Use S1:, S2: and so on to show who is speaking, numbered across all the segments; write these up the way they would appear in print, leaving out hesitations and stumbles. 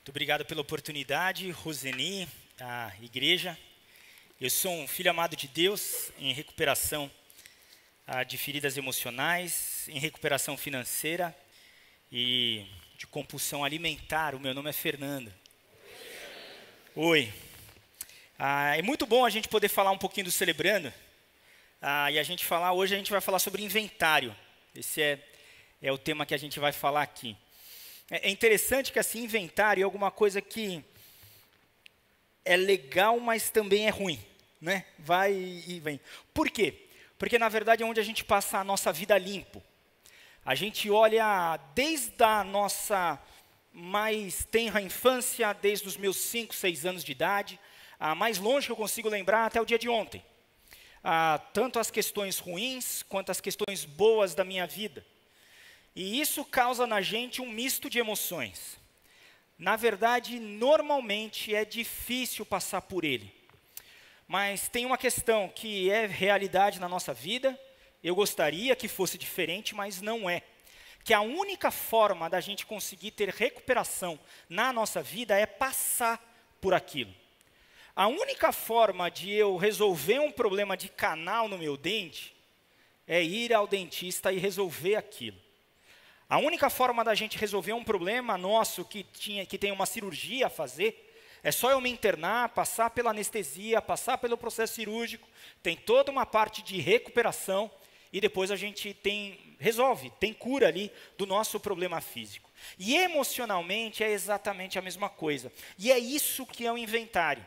S1: Muito obrigado pela oportunidade, Roseni, a igreja. Eu sou um filho amado de Deus em recuperação de feridas emocionais, em recuperação financeira e de compulsão alimentar. O meu nome é Fernando. Oi. É muito bom a gente poder falar um pouquinho do Celebrando. Hoje a gente vai falar sobre inventário. Esse é o tema que a gente vai falar aqui. É interessante que assim, inventário é alguma coisa que é legal, mas também é ruim, né? Vai e vem. Por quê? Porque na verdade é onde a gente passa a nossa vida limpo. A gente olha desde a nossa mais tenra infância, desde os meus 5, 6 anos de idade, a mais longe que eu consigo lembrar até o dia de ontem. Tanto as questões ruins quanto as questões boas da minha vida. E isso causa na gente um misto de emoções. Na verdade, normalmente é difícil passar por ele. Mas tem uma questão que é realidade na nossa vida. Eu gostaria que fosse diferente, mas não é. Que a única forma da gente conseguir ter recuperação na nossa vida é passar por aquilo. A única forma de eu resolver um problema de canal no meu dente é ir ao dentista e resolver aquilo. A única forma da gente resolver um problema nosso que tem uma cirurgia a fazer, é só eu me internar, passar pela anestesia, passar pelo processo cirúrgico, tem toda uma parte de recuperação e depois a gente resolve, tem cura ali do nosso problema físico. E emocionalmente é exatamente a mesma coisa. E é isso que é o inventário.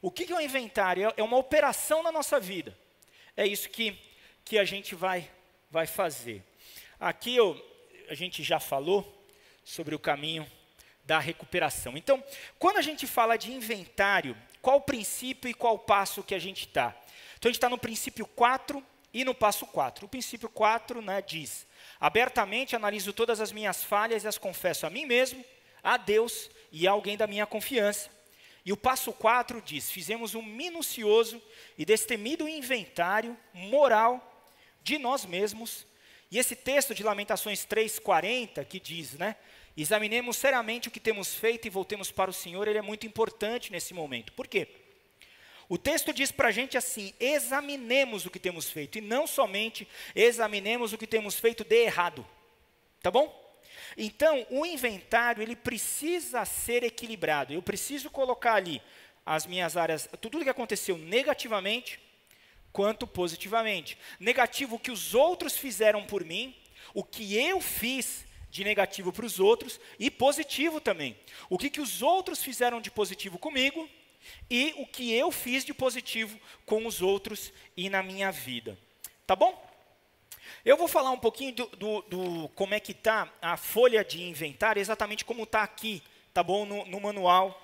S1: O que é o inventário? É uma operação na nossa vida. É isso que a gente vai fazer. Aqui a gente já falou sobre o caminho da recuperação. Então, quando a gente fala de inventário, qual o princípio e qual o passo que a gente está? Então, a gente está no princípio 4 e no passo 4. O princípio 4 diz, abertamente analiso todas as minhas falhas e as confesso a mim mesmo, a Deus e a alguém da minha confiança. E o passo 4 diz, fizemos um minucioso e destemido inventário moral de nós mesmos. E esse texto de Lamentações 3:40, que diz, examinemos seriamente o que temos feito e voltemos para o Senhor, ele é muito importante nesse momento. Por quê? O texto diz para a gente assim, examinemos o que temos feito, e não somente examinemos o que temos feito de errado. Tá bom? Então, o inventário, ele precisa ser equilibrado. Eu preciso colocar ali as minhas áreas, tudo que aconteceu negativamente, quanto positivamente. Negativo o que os outros fizeram por mim, o que eu fiz de negativo para os outros, e positivo também. O que os outros fizeram de positivo comigo, e o que eu fiz de positivo com os outros e na minha vida. Tá bom? Eu vou falar um pouquinho do como é que está a folha de inventário, exatamente como está aqui, tá bom? No manual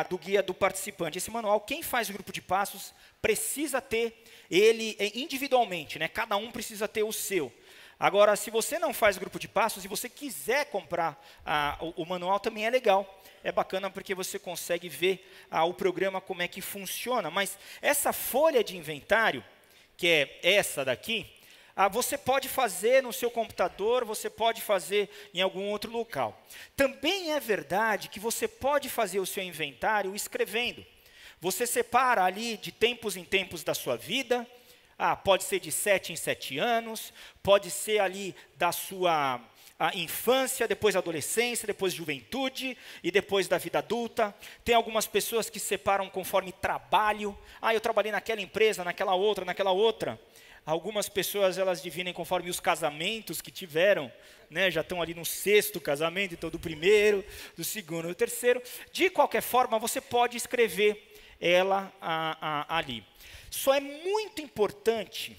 S1: do guia do participante. Esse manual, quem faz o grupo de passos, precisa ter ele individualmente, Cada um precisa ter o seu. Agora, se você não faz grupo de passos e você quiser comprar o manual, também é legal. É bacana porque você consegue ver o programa, como é que funciona. Mas essa folha de inventário, que é essa daqui, você pode fazer no seu computador, você pode fazer em algum outro local. Também é verdade que você pode fazer o seu inventário escrevendo. Você separa ali de tempos em tempos da sua vida, pode ser de 7 em 7 anos, pode ser ali da sua infância, depois adolescência, depois juventude e depois da vida adulta. Tem algumas pessoas que separam conforme trabalho. Eu trabalhei naquela empresa, naquela outra. Algumas pessoas, elas dividem conforme os casamentos que tiveram, já estão ali no 6º casamento, então do primeiro, do segundo, do terceiro. De qualquer forma, você pode escrever ela ali. Só é muito importante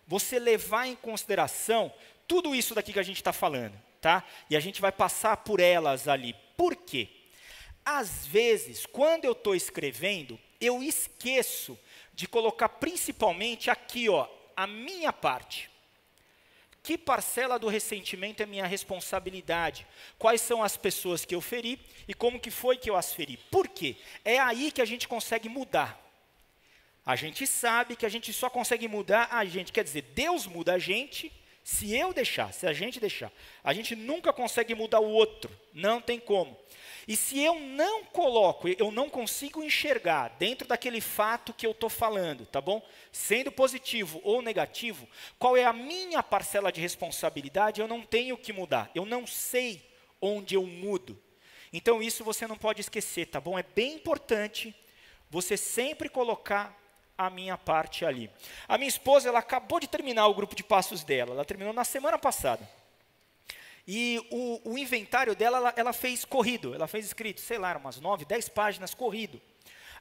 S1: você levar em consideração tudo isso daqui que a gente está falando, tá? E a gente vai passar por elas ali. Por quê? Às vezes, quando eu estou escrevendo, eu esqueço de colocar principalmente aqui, a minha parte. Que parcela do ressentimento é minha responsabilidade? Quais são as pessoas que eu feri e como que foi que eu as feri? Por quê? É aí que a gente consegue mudar. A gente sabe que a gente só consegue mudar a gente. Quer dizer, Deus muda a gente Se eu deixar, se a gente deixar, a gente nunca consegue mudar o outro, não tem como. E se eu não coloco, eu não consigo enxergar dentro daquele fato que eu estou falando, tá bom? Sendo positivo ou negativo, qual é a minha parcela de responsabilidade, eu não tenho que mudar. Eu não sei onde eu mudo. Então isso você não pode esquecer, tá bom? É bem importante você sempre colocar a minha parte ali. A minha esposa, ela acabou de terminar o grupo de passos dela. Ela terminou na semana passada. E o inventário dela, ela fez corrido. Ela fez escrito, sei lá, umas 9, 10 páginas corrido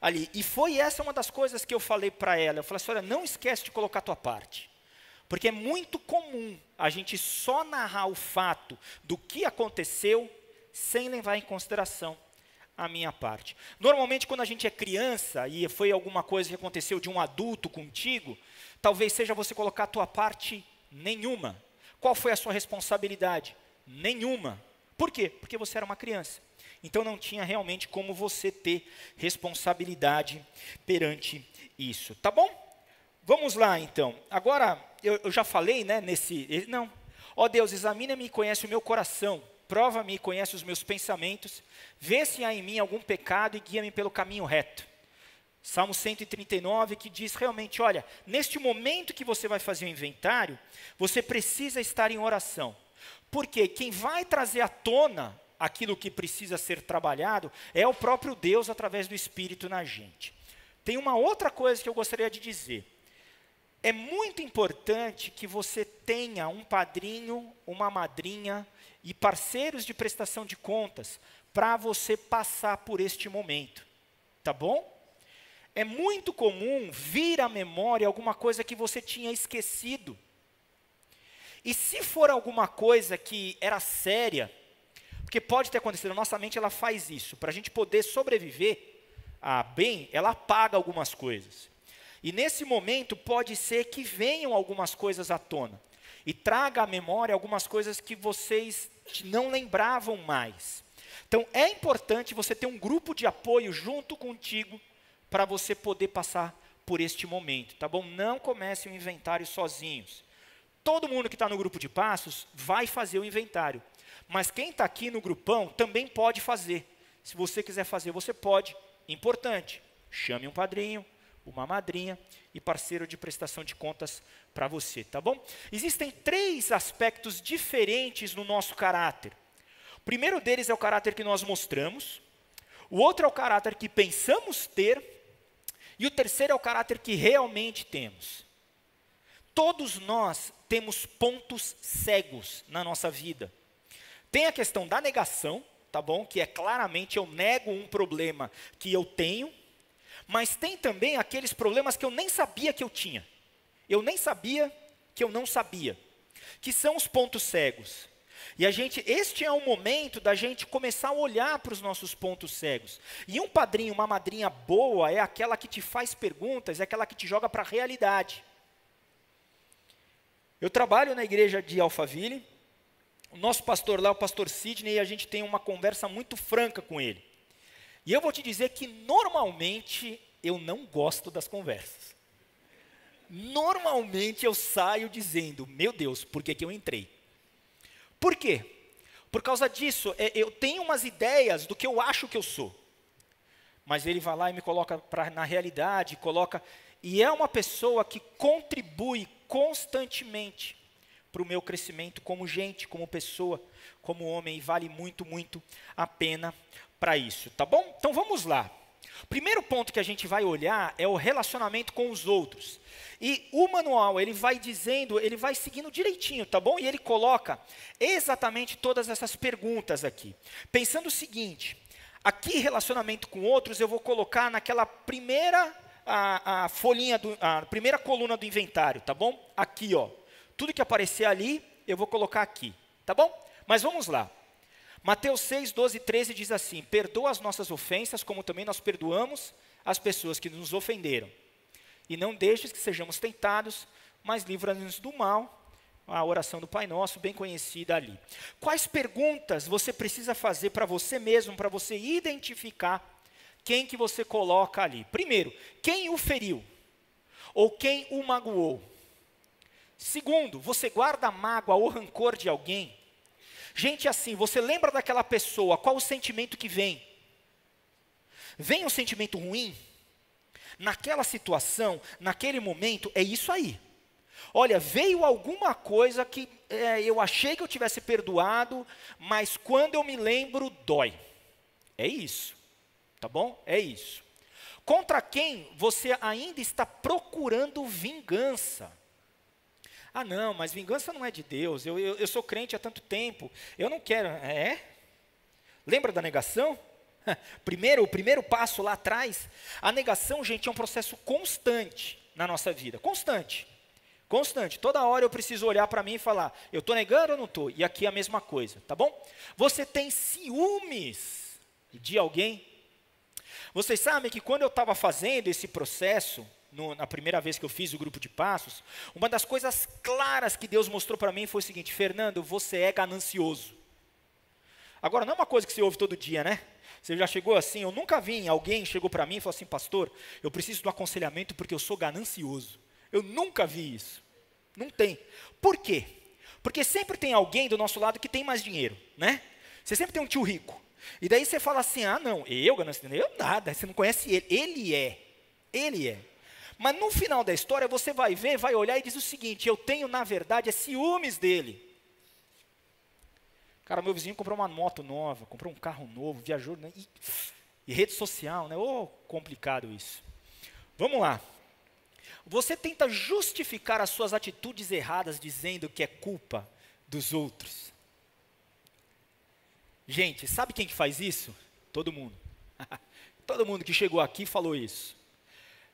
S1: ali. E foi essa uma das coisas que eu falei para ela. Eu falei assim, olha, não esquece de colocar a tua parte. Porque é muito comum a gente só narrar o fato do que aconteceu sem levar em consideração a minha parte. Normalmente, quando a gente é criança e foi alguma coisa que aconteceu de um adulto contigo, talvez seja você colocar a tua parte nenhuma. Qual foi a sua responsabilidade? Nenhuma. Por quê? Porque você era uma criança. Então, não tinha realmente como você ter responsabilidade perante isso. Tá bom? Vamos lá, então. Agora, eu já falei, né, Não. Ó Deus, examina-me e conhece o meu coração. Prova-me e conhece os meus pensamentos, vê se há em mim algum pecado e guia-me pelo caminho reto. Salmo 139 que diz realmente, olha, neste momento que você vai fazer o inventário, você precisa estar em oração. Porque quem vai trazer à tona aquilo que precisa ser trabalhado é o próprio Deus através do Espírito na gente. Tem uma outra coisa que eu gostaria de dizer. É muito importante que você tenha um padrinho, uma madrinha e parceiros de prestação de contas para você passar por este momento, tá bom? É muito comum vir à memória alguma coisa que você tinha esquecido. E se for alguma coisa que era séria, porque pode ter acontecido, a nossa mente ela faz isso, para a gente poder sobreviver bem, ela apaga algumas coisas. E nesse momento pode ser que venham algumas coisas à tona e traga à memória algumas coisas que vocês não lembravam mais. Então, é importante você ter um grupo de apoio junto contigo para você poder passar por este momento, tá bom? Não comece o inventário sozinhos. Todo mundo que está no grupo de passos vai fazer o inventário, mas quem está aqui no grupão também pode fazer. Se você quiser fazer, você pode. Importante, chame um padrinho, uma madrinha e parceiro de prestação de contas para você, tá bom? Existem 3 aspectos diferentes no nosso caráter. O primeiro deles é o caráter que nós mostramos, o outro é o caráter que pensamos ter, e o terceiro é o caráter que realmente temos. Todos nós temos pontos cegos na nossa vida. Tem a questão da negação, tá bom? Que é claramente eu nego um problema que eu tenho, mas tem também aqueles problemas que eu nem sabia que eu tinha. Eu nem sabia que eu não sabia. Que são os pontos cegos. E este é o momento da gente começar a olhar para os nossos pontos cegos. E um padrinho, uma madrinha boa é aquela que te faz perguntas, é aquela que te joga para a realidade. Eu trabalho na igreja de Alphaville. O nosso pastor lá, o pastor Sidney, a gente tem uma conversa muito franca com ele. E eu vou te dizer que normalmente eu não gosto das conversas. Normalmente eu saio dizendo, meu Deus, por que eu entrei? Por quê? Por causa disso, eu tenho umas ideias do que eu acho que eu sou. Mas ele vai lá e me coloca na realidade, e é uma pessoa que contribui constantemente para o meu crescimento como gente, como pessoa, como homem, e vale muito, muito a pena para isso, tá bom? Então vamos lá. O primeiro ponto que a gente vai olhar é o relacionamento com os outros. E o manual, ele vai dizendo, ele vai seguindo direitinho, tá bom? E ele coloca exatamente todas essas perguntas aqui. Pensando o seguinte, aqui relacionamento com outros, eu vou colocar naquela primeira folhinha, a primeira coluna do inventário, tá bom? Aqui, ó. Tudo que aparecer ali, eu vou colocar aqui, tá bom? Mas vamos lá. Mateus 6, 12 e 13 diz assim, perdoa as nossas ofensas, como também nós perdoamos as pessoas que nos ofenderam. E não deixes que sejamos tentados, mas livra-nos do mal. A oração do Pai Nosso, bem conhecida ali. Quais perguntas você precisa fazer para você mesmo, para você identificar quem que você coloca ali? Primeiro, quem o feriu? Ou quem o magoou?
S2: Segundo, você guarda mágoa ou rancor de alguém? Gente, assim, você lembra daquela pessoa, qual o sentimento que vem? Vem um sentimento ruim? Naquela situação, naquele momento, é isso aí. Olha, veio alguma coisa que eu achei que eu tivesse perdoado, mas quando eu me lembro, dói. É isso, tá bom? É isso. Contra quem você ainda está procurando vingança? Ah, não, mas vingança não é de Deus. Eu sou crente há tanto tempo. Eu não quero. É? Lembra da negação? O primeiro passo lá atrás. A negação, gente, é um processo constante na nossa vida. Constante. Constante. Toda hora eu preciso olhar para mim e falar, eu estou negando ou não estou? E aqui é a mesma coisa, tá bom? Você tem ciúmes de alguém? Vocês sabem que quando eu estava fazendo esse processo, na primeira vez que eu fiz o grupo de passos, uma das coisas claras que Deus mostrou para mim foi o seguinte: Fernando, você é ganancioso. Agora, não é uma coisa que você ouve todo dia, né? Você já chegou assim, eu nunca vi alguém chegou para mim e falou assim, pastor, eu preciso do aconselhamento porque eu sou ganancioso. Eu nunca vi isso. Não tem. Por quê? Porque sempre tem alguém do nosso lado que tem mais dinheiro, né? Você sempre tem um tio rico. E daí você fala assim, ah não, eu ganancioso, eu nada, você não conhece ele. Ele é. Mas no final da história você vai ver, vai olhar e diz o seguinte, eu tenho na verdade ciúmes dele. Cara, meu vizinho comprou uma moto nova, comprou um carro novo, viajou, né? E rede social, né? Oh, complicado isso. Vamos lá. Você tenta justificar as suas atitudes erradas dizendo que é culpa dos outros. Gente, sabe quem que faz isso? Todo mundo. Todo mundo que chegou aqui falou isso.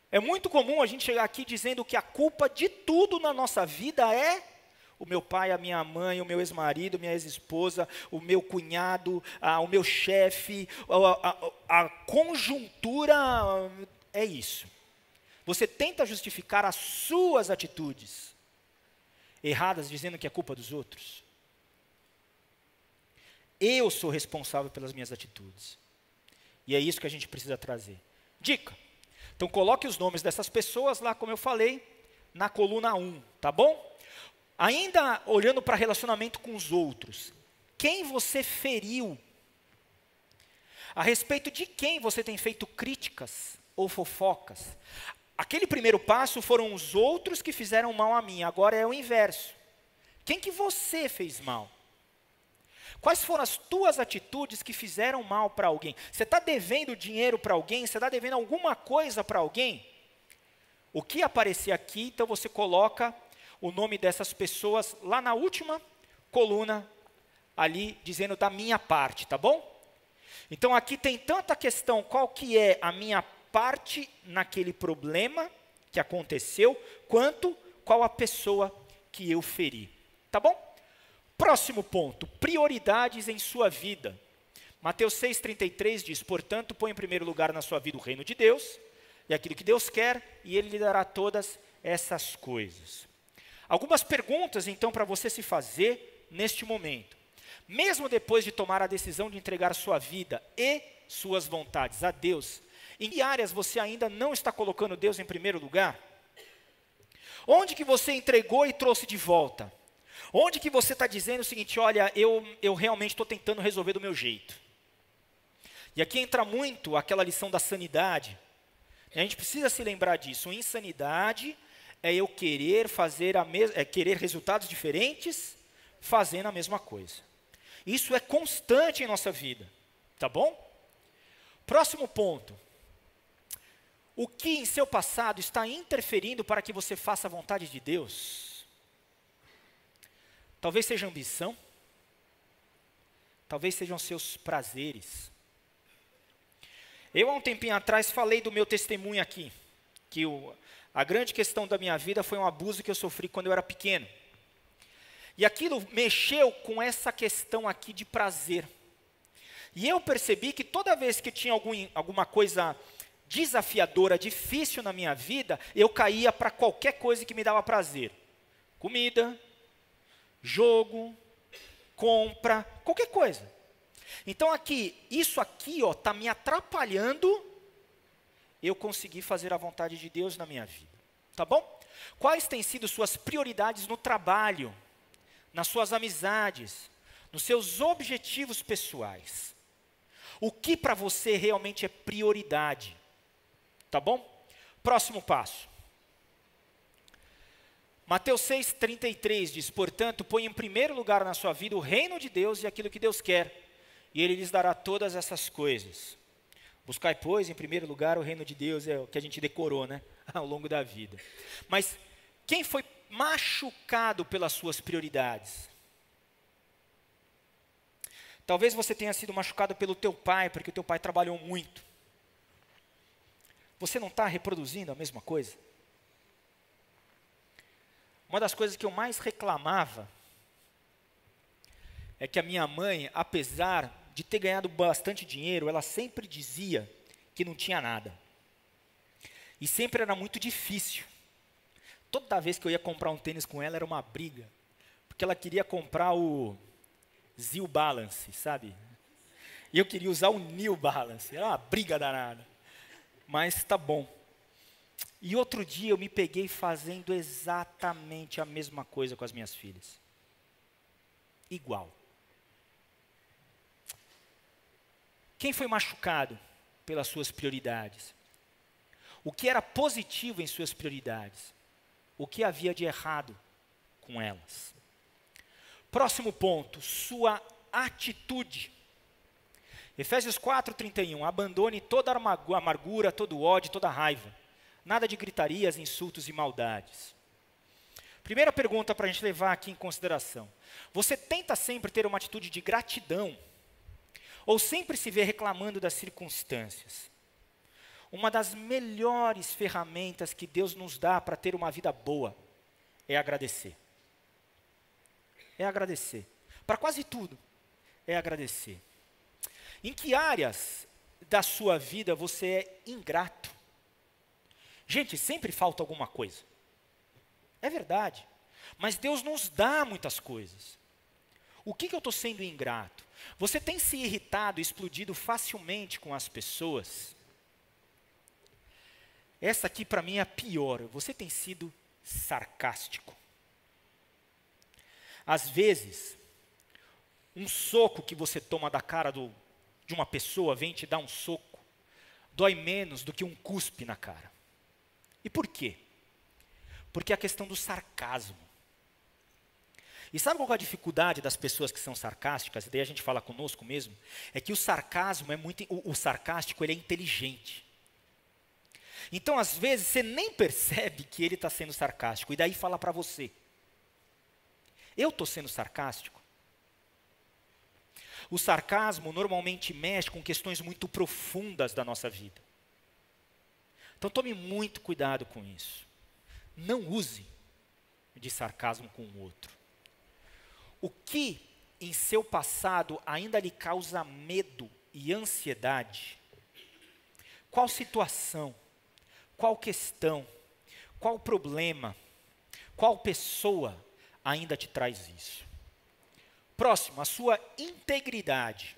S2: É muito comum a gente chegar aqui dizendo que a culpa de tudo na nossa vida é o meu pai, a minha mãe, o meu ex-marido, minha ex-esposa, o meu cunhado, o meu chefe, a conjuntura, é isso. Você tenta justificar as suas atitudes erradas dizendo que é culpa dos outros. Eu sou responsável pelas minhas atitudes. E é isso que a gente precisa trazer. Dica. Então coloque os nomes dessas pessoas lá, como eu falei, na coluna 1, tá bom? Ainda olhando para relacionamento com os outros. Quem você feriu? A respeito de quem você tem feito críticas ou fofocas? Aquele primeiro passo foram os outros que fizeram mal a mim, agora é o inverso. Quem que você fez mal? Quais foram as tuas atitudes que fizeram mal para alguém? Você está devendo dinheiro para alguém? Você está devendo alguma coisa para alguém? O que aparecer aqui, então você coloca o nome dessas pessoas lá na última coluna, ali dizendo da minha parte, tá bom? Então aqui tem tanta questão, qual que é a minha parte naquele problema que aconteceu, quanto qual a pessoa que eu feri, tá bom? Próximo ponto, prioridades em sua vida. Mateus 6,33 diz, portanto, põe em primeiro lugar na sua vida o reino de Deus, e aquilo que Deus quer, e Ele lhe dará todas essas coisas. Algumas perguntas, então, para você se fazer neste momento. Mesmo depois de tomar a decisão de entregar sua vida e suas vontades a Deus, em que áreas você ainda não está colocando Deus em primeiro lugar? Onde que você entregou e trouxe de volta? Onde que você está dizendo o seguinte, olha, eu realmente estou tentando resolver do meu jeito. E aqui entra muito aquela lição da sanidade. A gente precisa se lembrar disso. Insanidade é eu querer querer resultados diferentes, fazendo a mesma coisa. Isso é constante em nossa vida, tá bom? Próximo ponto. O que em seu passado está interferindo para que você faça a vontade de Deus? Talvez seja ambição, talvez sejam seus prazeres. Eu, há um tempinho atrás, falei do meu testemunho aqui, que a grande questão da minha vida foi um abuso que eu sofri quando eu era pequeno. E aquilo mexeu com essa questão aqui de prazer. E eu percebi que toda vez que tinha alguma coisa desafiadora, difícil na minha vida, eu caía para qualquer coisa que me dava prazer. Comida, jogo, compra, qualquer coisa. Então isso aqui está me atrapalhando eu conseguir fazer a vontade de Deus na minha vida. Tá bom? Quais têm sido suas prioridades no trabalho, nas suas amizades, nos seus objetivos pessoais? O que para você realmente é prioridade? Tá bom? Próximo passo. Mateus 6,33 diz: portanto, põe em primeiro lugar na sua vida o reino de Deus e aquilo que Deus quer, e Ele lhes dará todas essas coisas. Buscai, pois, em primeiro lugar o reino de Deus, é o que a gente decorou, né, ao longo da vida. Mas quem foi machucado pelas suas prioridades? Talvez você tenha sido machucado pelo teu pai, porque o teu pai trabalhou muito. Você não está reproduzindo a mesma coisa? Uma das coisas que eu mais reclamava é que a minha mãe, apesar de ter ganhado bastante dinheiro, ela sempre dizia que não tinha nada. E sempre era muito difícil. Toda vez que eu ia comprar um tênis com ela era uma briga, porque ela queria comprar o New Balance, sabe? E eu queria usar o New Balance, era uma briga danada. Mas tá bom. E outro dia eu me peguei fazendo exatamente a mesma coisa com as minhas filhas. Igual. Quem foi machucado pelas suas prioridades? O que era positivo em suas prioridades? O que havia de errado com elas? Próximo ponto, sua atitude. Efésios 4:31, abandone toda amargura, todo ódio, toda raiva. Nada de gritarias, insultos e maldades. Primeira pergunta para a gente levar aqui em consideração. Você tenta sempre ter uma atitude de gratidão? Ou sempre se vê reclamando das circunstâncias? Uma das melhores ferramentas que Deus nos dá para ter uma vida boa é agradecer. É agradecer. Para quase tudo, é agradecer. Em que áreas da sua vida você é ingrato? Gente, sempre falta alguma coisa. É verdade. Mas Deus nos dá muitas coisas. O que eu estou sendo ingrato? Você tem se irritado e explodido facilmente com as pessoas? Essa aqui para mim é a pior. Você tem sido sarcástico. Às vezes, um soco que você toma da cara de uma pessoa, vem te dar um soco, dói menos do que um cuspe na cara. E por quê? Porque é a questão do sarcasmo. E sabe qual é a dificuldade das pessoas que são sarcásticas? E daí a gente fala conosco mesmo. É que o sarcasmo é muito... O sarcástico, ele é inteligente. Então, às vezes, você nem percebe que ele está sendo sarcástico. E daí fala para você. Eu estou sendo sarcástico? O sarcasmo normalmente mexe com questões muito profundas da nossa vida. Então, tome muito cuidado com isso. Não use de sarcasmo com o outro. O que em seu passado ainda lhe causa medo e ansiedade? Qual situação? Qual questão? Qual problema? Qual pessoa ainda te traz isso? Próximo, a sua integridade.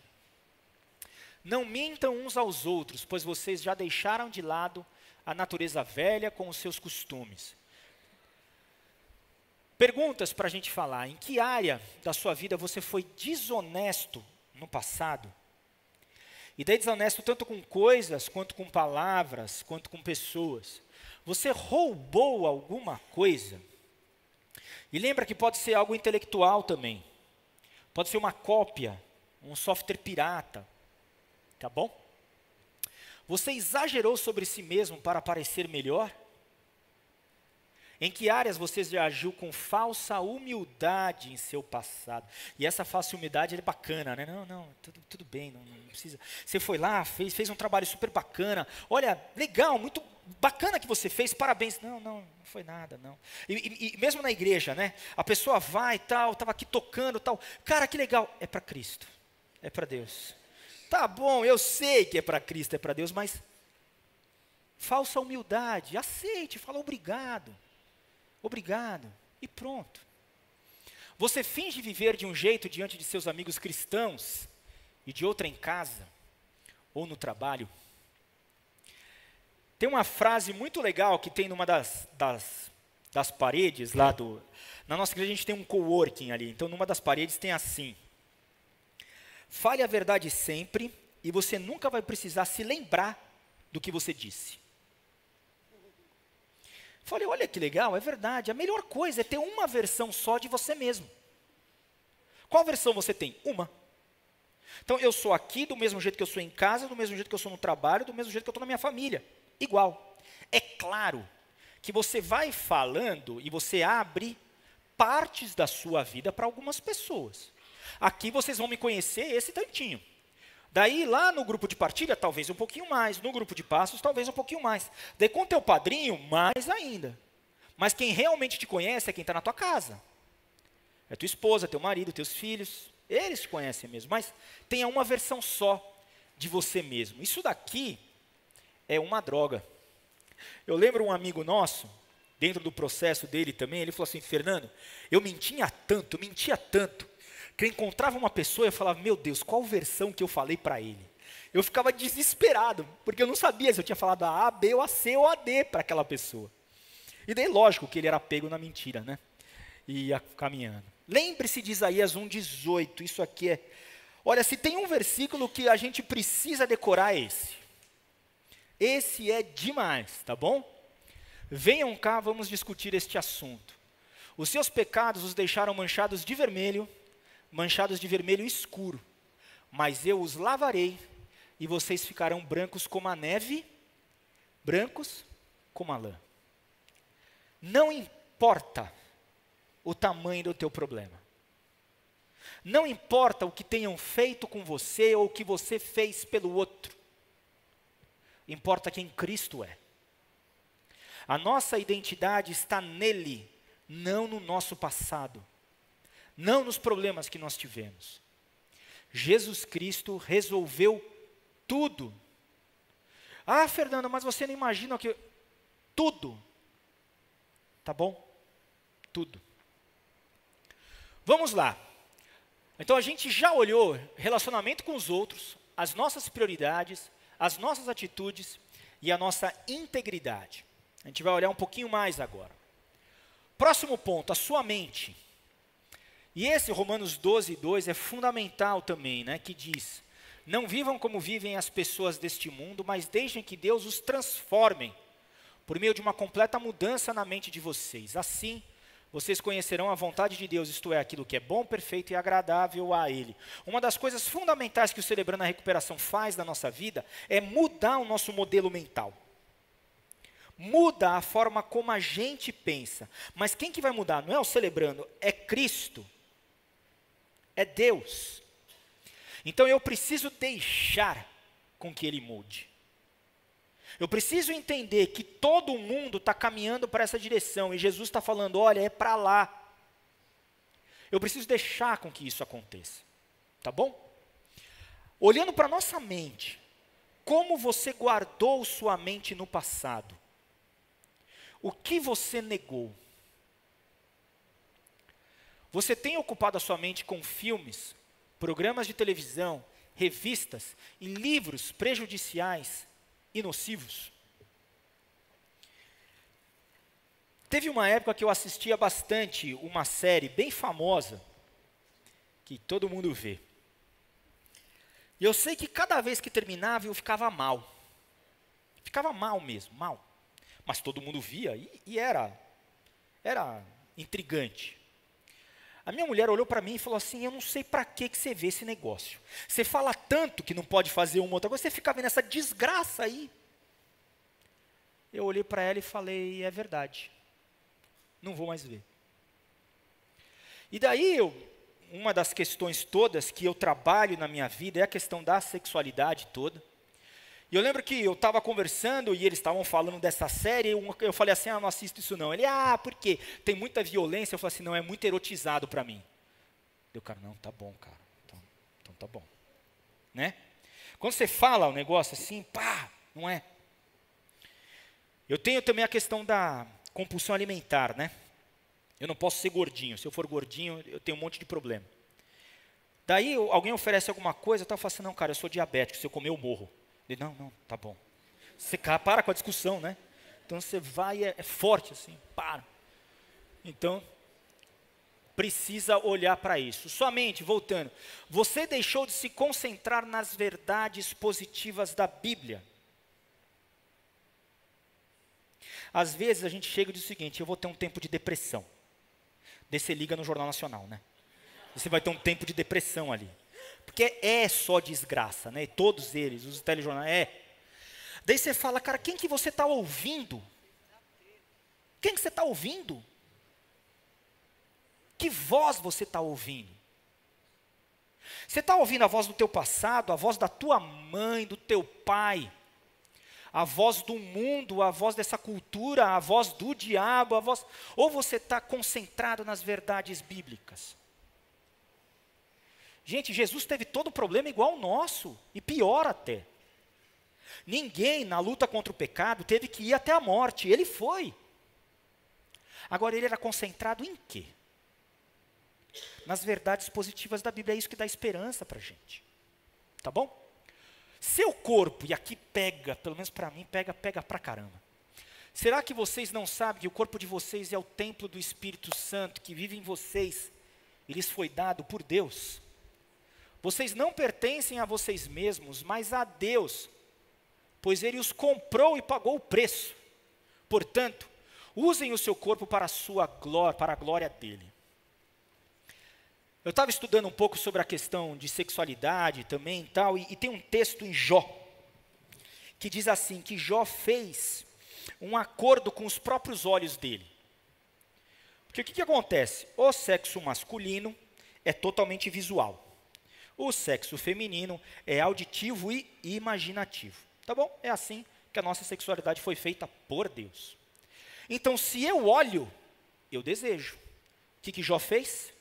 S2: Não mintam uns aos outros, pois vocês já deixaram de lado a natureza velha com os seus costumes. Perguntas para a gente falar. Em que área da sua vida você foi desonesto no passado? E daí desonesto tanto com coisas, quanto com palavras, quanto com pessoas. Você roubou alguma coisa? E lembra que pode ser algo intelectual também. Pode ser uma cópia, um software pirata. Tá bom? Você exagerou sobre si mesmo para parecer melhor? Em que áreas você já agiu com falsa humildade em seu passado? E essa falsa humildade é bacana, né? Não, tudo bem, não precisa. Você foi lá, fez um trabalho super bacana. Olha, legal, muito bacana que você fez, parabéns. Não foi nada, não. E mesmo na igreja, né? A pessoa vai e tal, estava aqui tocando tal. Cara, que legal. É para Cristo, é para Deus. Tá bom, eu sei que é para Cristo, é para Deus, mas falsa humildade, aceite, fala obrigado. Obrigado, e pronto. Você finge viver de um jeito diante de seus amigos cristãos e de outra em casa ou no trabalho. Tem uma frase muito legal que tem numa das das paredes lá na nossa igreja a gente tem um coworking ali, então numa das paredes tem assim: fale a verdade sempre e você nunca vai precisar se lembrar do que você disse. Falei, olha que legal, é verdade, a melhor coisa é ter uma versão só de você mesmo. Qual versão você tem? Uma. Então eu sou aqui do mesmo jeito que eu sou em casa, do mesmo jeito que eu sou no trabalho, do mesmo jeito que eu estou na minha família. Igual. É claro que você vai falando e você abre partes da sua vida para algumas pessoas. Aqui vocês vão me conhecer esse tantinho. Daí lá no grupo de partilha, talvez um pouquinho mais. No grupo de passos, talvez um pouquinho mais. Daí com o teu padrinho, mais ainda. Mas quem realmente te conhece é quem está na tua casa. É tua esposa, teu marido, teus filhos. Eles te conhecem mesmo. Mas tenha uma versão só de você mesmo. Isso daqui é uma droga. Eu lembro um amigo nosso, dentro do processo dele também, ele falou assim: Fernando, eu mentia tanto, que eu encontrava uma pessoa e eu falava, meu Deus, qual versão que eu falei para ele? Eu ficava desesperado, porque eu não sabia se eu tinha falado a A, B, ou a C, ou a D para aquela pessoa. E daí, lógico, que ele era pego na mentira, né? E ia caminhando. Lembre-se de Isaías 1,18, isso aqui é... Olha, se tem um versículo que a gente precisa decorar, é esse. Esse é demais, tá bom? Venham cá, vamos discutir este assunto. Os seus pecados os deixaram manchados de vermelho escuro, mas eu os lavarei e vocês ficarão brancos como a neve, brancos como a lã. Não importa o tamanho do teu problema. Não importa o que tenham feito com você ou o que você fez pelo outro. Importa quem Cristo é. A nossa identidade está nele, não no nosso passado. Não nos problemas que nós tivemos. Jesus Cristo resolveu tudo. Ah, Fernando, mas você não imagina que... Tudo. Tá bom? Tudo. Vamos lá. Então a gente já olhou relacionamento com os outros, as nossas prioridades, as nossas atitudes e a nossa integridade. A gente vai olhar um pouquinho mais agora. Próximo ponto, a sua mente. E esse Romanos 12:2 é fundamental também, né? Que diz: não vivam como vivem as pessoas deste mundo, mas deixem que Deus os transforme por meio de uma completa mudança na mente de vocês. Assim, vocês conhecerão a vontade de Deus, isto é, aquilo que é bom, perfeito e agradável a Ele. Uma das coisas fundamentais que o Celebrando a Recuperação faz na nossa vida é mudar o nosso modelo mental. Muda a forma como a gente pensa. Mas quem que vai mudar? Não é o Celebrando, é Cristo. É Deus. Então eu preciso deixar com que Ele mude. Eu preciso entender que todo mundo está caminhando para essa direção e Jesus está falando, olha, é para lá. Eu preciso deixar com que isso aconteça. Tá bom? Olhando para a nossa mente, como você guardou sua mente no passado? O que você negou? Você tem ocupado a sua mente com filmes, programas de televisão, revistas e livros prejudiciais e nocivos? Teve uma época que eu assistia bastante uma série bem famosa, que todo mundo vê. E eu sei que cada vez que terminava eu ficava mal. Ficava mal mesmo, mal. Mas todo mundo via e era intrigante. A minha mulher olhou para mim e falou assim, eu não sei para que você vê esse negócio. Você fala tanto que não pode fazer uma outra coisa, você fica vendo essa desgraça aí. Eu olhei para ela e falei, é verdade. Não vou mais ver. E daí, uma das questões todas que eu trabalho na minha vida é a questão da sexualidade toda. E eu lembro que eu estava conversando e eles estavam falando dessa série, eu falei assim, não assisto isso não. Ele, por quê? Tem muita violência. Eu falei assim, não, é muito erotizado para mim. Eu, cara, não, tá bom, cara. Então tá bom. Né? Quando você fala o negócio assim, não é? Eu tenho também a questão da compulsão alimentar, né? Eu não posso ser gordinho. Se eu for gordinho, eu tenho um monte de problema. Daí, alguém oferece alguma coisa, eu falo assim, não, cara, eu sou diabético, se eu comer eu morro. Ele, não, tá bom. Você para com a discussão, né? Então você vai, é forte assim, para. Então, precisa olhar para isso. Somente, voltando, você deixou de se concentrar nas verdades positivas da Bíblia. Às vezes a gente chega e diz o seguinte: eu vou ter um tempo de depressão. Daí você liga no Jornal Nacional, né? Você vai ter um tempo de depressão ali. Porque é só desgraça, né? Todos eles, os telejornais, Daí você fala, cara, quem que você está ouvindo? Quem que você está ouvindo? Que voz você está ouvindo? Você está ouvindo a voz do teu passado, a voz da tua mãe, do teu pai, a voz do mundo, a voz dessa cultura, a voz do diabo, ou você está concentrado nas verdades bíblicas? Gente, Jesus teve todo o problema igual ao nosso, e pior até. Ninguém na luta contra o pecado teve que ir até a morte, ele foi. Agora, ele era concentrado em quê? Nas verdades positivas da Bíblia. É isso que dá esperança para a gente. Tá bom? Seu corpo, e aqui pega, pelo menos para mim, pega pra caramba. Será que vocês não sabem que o corpo de vocês é o templo do Espírito Santo que vive em vocês e lhes foi dado por Deus? Vocês não pertencem a vocês mesmos, mas a Deus, pois Ele os comprou e pagou o preço. Portanto, usem o seu corpo para a sua glória, para a glória dele. Eu estava estudando um pouco sobre a questão de sexualidade também e tal, e tem um texto em Jó, que diz assim, que Jó fez um acordo com os próprios olhos dele. Porque o que acontece? O sexo masculino é totalmente visual. O sexo feminino é auditivo e imaginativo. Tá bom? É assim que a nossa sexualidade foi feita por Deus. Então, se eu olho, eu desejo. O que Jó fez?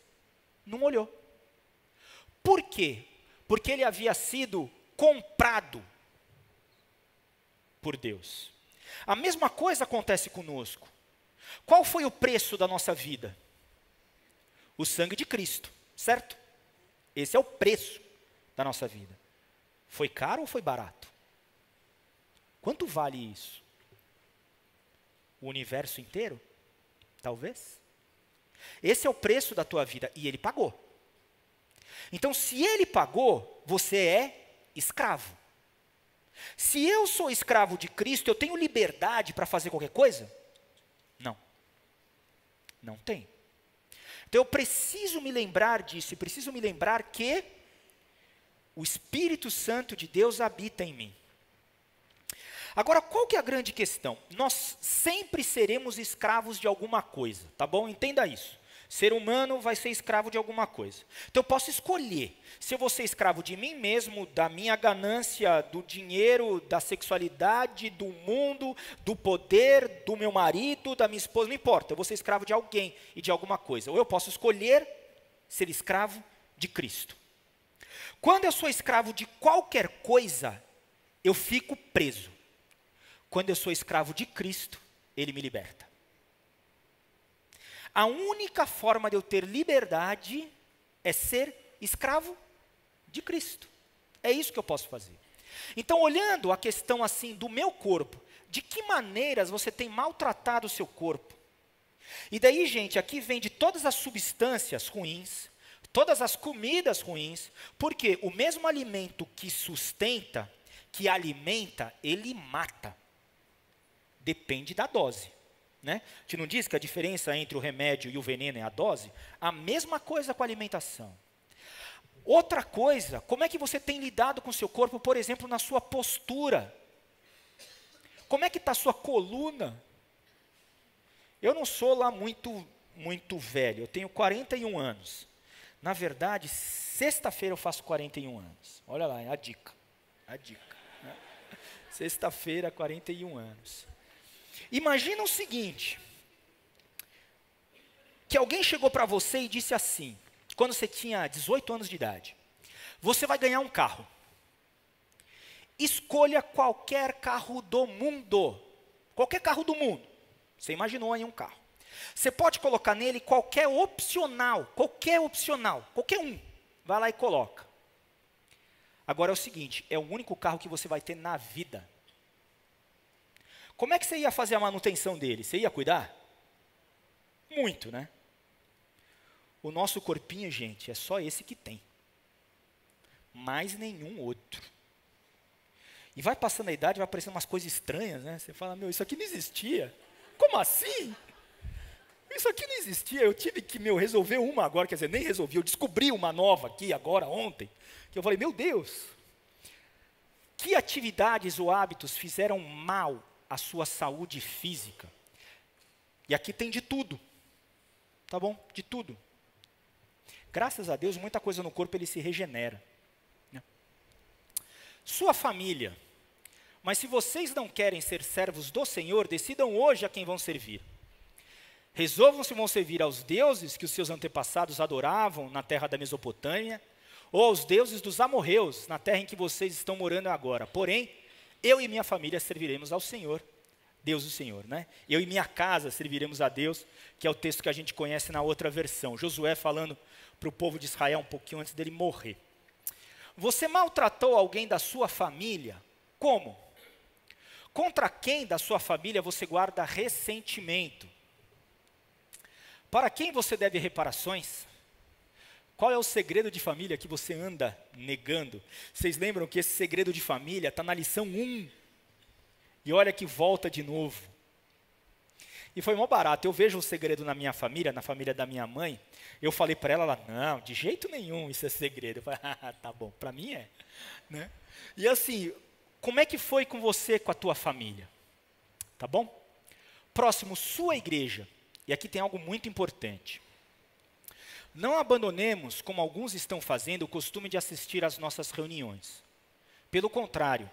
S2: Não olhou. Por quê? Porque ele havia sido comprado por Deus. A mesma coisa acontece conosco. Qual foi o preço da nossa vida? O sangue de Cristo, certo? Esse é o preço da nossa vida. Foi caro ou foi barato? Quanto vale isso? O universo inteiro? Talvez. Esse é o preço da tua vida e ele pagou. Então, se ele pagou, você é escravo. Se eu sou escravo de Cristo, eu tenho liberdade para fazer qualquer coisa? Não. Não tenho. Então, eu preciso me lembrar disso, e preciso me lembrar que o Espírito Santo de Deus habita em mim. Agora, qual que é a grande questão? Nós sempre seremos escravos de alguma coisa, tá bom? Entenda isso. Ser humano vai ser escravo de alguma coisa. Então, eu posso escolher se eu vou ser escravo de mim mesmo, da minha ganância, do dinheiro, da sexualidade, do mundo, do poder, do meu marido, da minha esposa, não importa. Eu vou ser escravo de alguém e de alguma coisa. Ou eu posso escolher ser escravo de Cristo. Quando eu sou escravo de qualquer coisa, eu fico preso. Quando eu sou escravo de Cristo, Ele me liberta. A única forma de eu ter liberdade é ser escravo de Cristo. É isso que eu posso fazer. Então, olhando a questão assim do meu corpo, de que maneiras você tem maltratado o seu corpo? E daí, gente, aqui vem de todas as substâncias ruins, todas as comidas ruins, porque o mesmo alimento que sustenta, que alimenta, ele mata. Depende da dose. Né? A gente não diz que a diferença entre o remédio e o veneno é a dose? A mesma coisa com a alimentação. Outra coisa, como é que você tem lidado com o seu corpo, por exemplo, na sua postura? Como é que está a sua coluna? Eu não sou lá muito velho, eu tenho 41 anos. Na verdade, sexta-feira eu faço 41 anos. Olha lá, é a dica. Né? Sexta-feira, 41 anos. Imagina o seguinte, que alguém chegou para você e disse assim, quando você tinha 18 anos de idade, você vai ganhar um carro. Escolha qualquer carro do mundo. Qualquer carro do mundo. Você imaginou aí um carro. Você pode colocar nele qualquer opcional, qualquer um. Vai lá e coloca. Agora é o seguinte, é o único carro que você vai ter na vida. Como é que você ia fazer a manutenção dele? Você ia cuidar? Muito, né? O nosso corpinho, gente, é só esse que tem. Mais nenhum outro. E vai passando a idade, vai aparecendo umas coisas estranhas, né? Você fala, meu, isso aqui não existia. Como assim? Isso aqui não existia. Eu tive que, resolver uma agora, quer dizer, nem resolvi. Eu descobri uma nova aqui, agora, ontem. Que eu falei, meu Deus. Que atividades ou hábitos fizeram mal à sua saúde física? E aqui tem de tudo. Tá bom? De tudo. Graças a Deus, muita coisa no corpo ele se regenera. Né? Sua família. Mas se vocês não querem ser servos do Senhor, decidam hoje a quem vão servir. Resolvam se vão servir aos deuses que os seus antepassados adoravam na terra da Mesopotâmia, ou aos deuses dos amorreus, na terra em que vocês estão morando agora. Porém, eu e minha família serviremos ao Senhor, Deus o Senhor, né? Eu e minha casa serviremos a Deus, que é o texto que a gente conhece na outra versão. Josué falando para o povo de Israel um pouquinho antes dele morrer. Você maltratou alguém da sua família? Como? Contra quem da sua família você guarda ressentimento? Para quem você deve reparações? Qual é o segredo de família que você anda negando? Vocês lembram que esse segredo de família está na lição 1. E olha que volta de novo. E foi mó barato. Eu vejo um segredo na minha família, na família da minha mãe. Eu falei para ela, não, de jeito nenhum isso é segredo. Eu falei, tá bom, para mim é. Né? E assim, como é que foi com você, com a tua família? Tá bom? Próximo, sua igreja. E aqui tem algo muito importante. Não abandonemos, como alguns estão fazendo, o costume de assistir às nossas reuniões. Pelo contrário,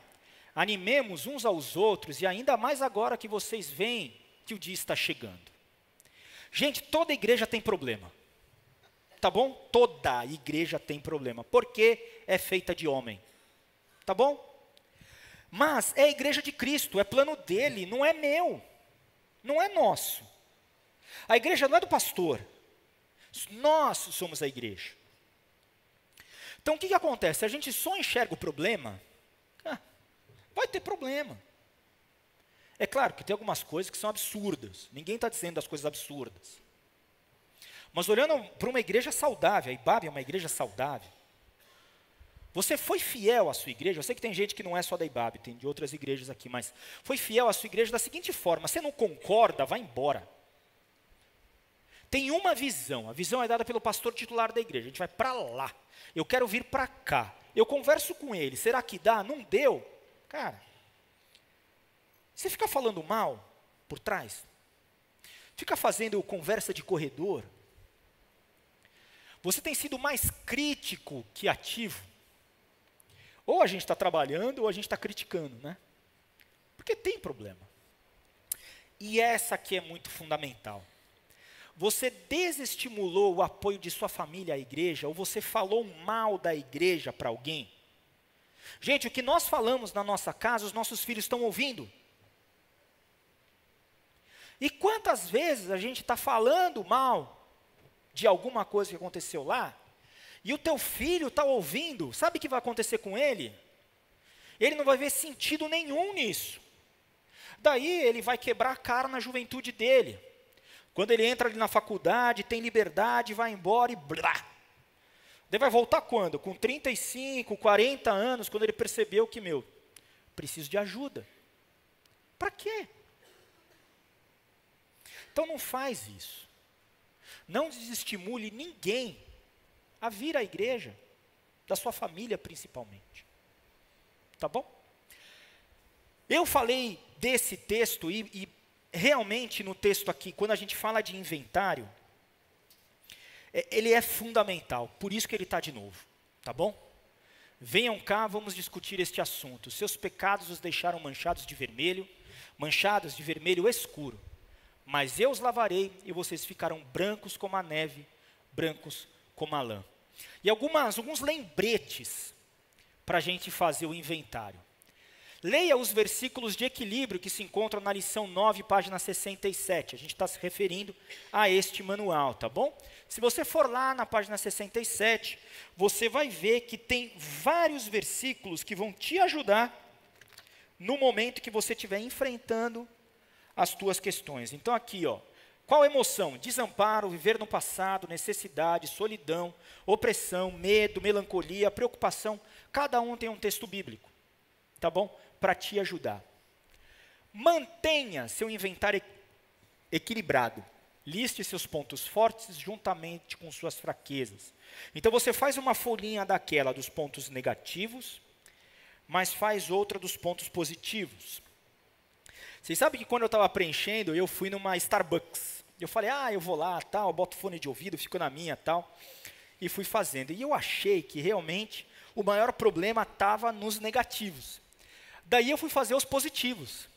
S2: animemos uns aos outros, e ainda mais agora que vocês veem que o dia está chegando. Gente, toda igreja tem problema. Tá bom? Toda igreja tem problema. Porque é feita de homem. Tá bom? Mas é a igreja de Cristo, é plano dele, não é meu. Não é nosso. A igreja não é do pastor. Nós somos a igreja. Então, o que acontece? Se a gente só enxerga o problema, vai ter problema. É claro que tem algumas coisas que são absurdas. Ninguém está dizendo das coisas absurdas. Mas olhando para uma igreja saudável, a IBAB é uma igreja saudável. Você foi fiel à sua igreja? Eu sei que tem gente que não é só da IBAB, tem de outras igrejas aqui, mas foi fiel à sua igreja da seguinte forma: você não concorda, vai embora. Tem uma visão, a visão é dada pelo pastor titular da igreja, a gente vai para lá, eu quero vir para cá, eu converso com ele, será que dá? Não deu? Cara, você fica falando mal por trás, fica fazendo conversa de corredor, você tem sido mais crítico que ativo, ou a gente está trabalhando ou a gente está criticando, né? Porque tem problema, e essa aqui é muito fundamental. Você desestimulou o apoio de sua família à igreja, ou você falou mal da igreja para alguém? Gente, o que nós falamos na nossa casa, os nossos filhos estão ouvindo. E quantas vezes a gente está falando mal de alguma coisa que aconteceu lá, e o teu filho está ouvindo, sabe o que vai acontecer com ele? Ele não vai ver sentido nenhum nisso. Daí ele vai quebrar a cara na juventude dele. Quando ele entra ali na faculdade, tem liberdade, vai embora e blá. Daí vai voltar quando? Com 35, 40 anos, quando ele percebeu que, preciso de ajuda. Para quê? Então não faz isso. Não desestimule ninguém a vir à igreja, da sua família principalmente. Tá bom? Eu falei desse texto e realmente no texto aqui, quando a gente fala de inventário, ele é fundamental, por isso que ele está de novo, tá bom? Venham cá, vamos discutir este assunto. Seus pecados os deixaram manchados de vermelho escuro, mas eu os lavarei e vocês ficarão brancos como a neve, brancos como a lã. E alguns lembretes para a gente fazer o inventário. Leia os versículos de equilíbrio que se encontram na lição 9, página 67. A gente está se referindo a este manual, tá bom? Se você for lá na página 67, você vai ver que tem vários versículos que vão te ajudar no momento que você estiver enfrentando as tuas questões. Então aqui, Qual emoção? Desamparo, viver no passado, necessidade, solidão, opressão, medo, melancolia, preocupação. Cada um tem um texto bíblico, tá bom? Para te ajudar. Mantenha seu inventário equilibrado. Liste seus pontos fortes juntamente com suas fraquezas. Então você faz uma folhinha daquela dos pontos negativos, mas faz outra dos pontos positivos. Vocês sabem que quando eu estava preenchendo, eu fui numa Starbucks. Eu falei, eu vou lá, tal, boto fone de ouvido, fico na minha, tal. E fui fazendo. E eu achei que realmente o maior problema estava nos negativos. Daí eu fui fazer os positivos.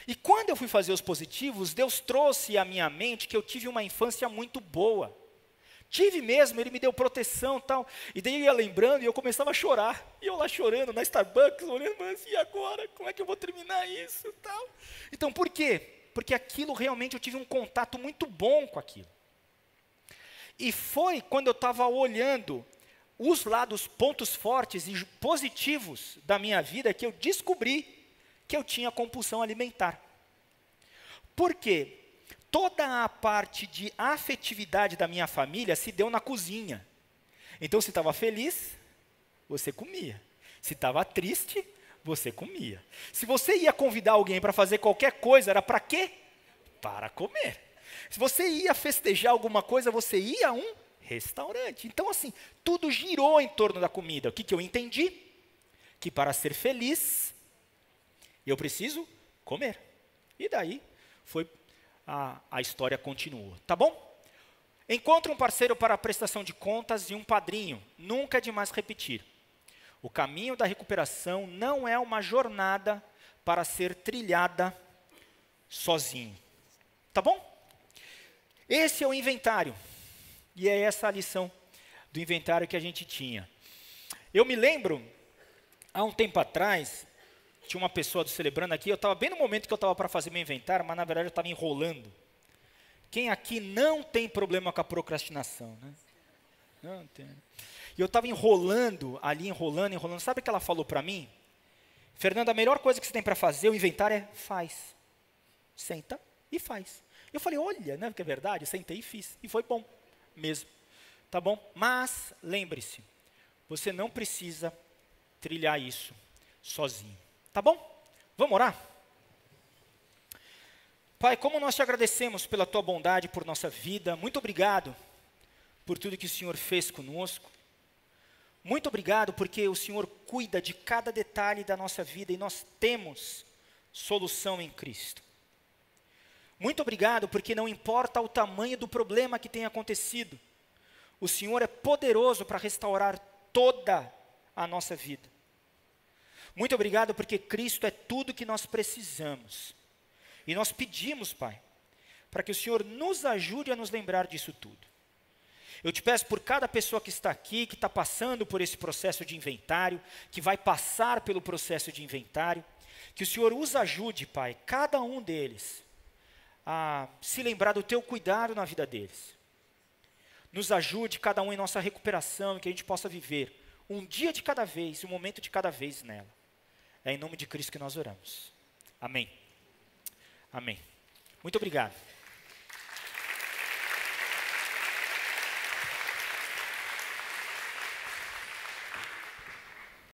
S2: E quando eu fui fazer os positivos, Deus trouxe à minha mente que eu tive uma infância muito boa. Tive mesmo, Ele me deu proteção e tal. E daí eu ia lembrando e eu começava a chorar. E eu lá chorando na Starbucks, olhando, mas e agora? Como é que eu vou terminar isso tal? Então, por quê? Porque aquilo realmente eu tive um contato muito bom com aquilo. E foi quando eu estava olhando os lados, pontos fortes e positivos da minha vida que eu descobri que eu tinha compulsão alimentar. Por quê? Toda a parte de afetividade da minha família se deu na cozinha. Então, se estava feliz, você comia. Se estava triste, você comia. Se você ia convidar alguém para fazer qualquer coisa, era para quê? Para comer. Se você ia festejar alguma coisa, você ia a um restaurante. Então, assim, tudo girou em torno da comida. O que eu entendi? Que para ser feliz, eu preciso comer. E daí, a história continuou. Tá bom? Encontre um parceiro para a prestação de contas e um padrinho. Nunca é demais repetir. O caminho da recuperação não é uma jornada para ser trilhada sozinho. Tá bom? Esse é o inventário. E é essa a lição do inventário que a gente tinha. Eu me lembro, há um tempo atrás, tinha uma pessoa celebrando aqui, eu estava bem no momento que eu estava para fazer meu inventário, mas na verdade eu estava enrolando. Quem aqui não tem problema com a procrastinação, né? Não tem. E eu estava enrolando ali, enrolando. Sabe o que ela falou para mim? Fernanda, a melhor coisa que você tem para fazer, o inventário é faz. Senta e faz. Eu falei, olha, né, que é verdade, sentei e fiz. E foi bom mesmo. Tá bom? Mas, lembre-se, você não precisa trilhar isso sozinho. Tá bom? Vamos orar? Pai, como nós te agradecemos pela tua bondade, por nossa vida. Muito obrigado por tudo que o Senhor fez conosco. Muito obrigado porque o Senhor cuida de cada detalhe da nossa vida e nós temos solução em Cristo. Muito obrigado porque não importa o tamanho do problema que tenha acontecido, o Senhor é poderoso para restaurar toda a nossa vida. Muito obrigado porque Cristo é tudo que nós precisamos. E nós pedimos, Pai, para que o Senhor nos ajude a nos lembrar disso tudo. Eu te peço por cada pessoa que está aqui, que está passando por esse processo de inventário, que vai passar pelo processo de inventário, que o Senhor os ajude, Pai, cada um deles, a se lembrar do teu cuidado na vida deles. Nos ajude cada um em nossa recuperação, que a gente possa viver um dia de cada vez, um momento de cada vez nela. É em nome de Cristo que nós oramos. Amém. Amém. Muito obrigado.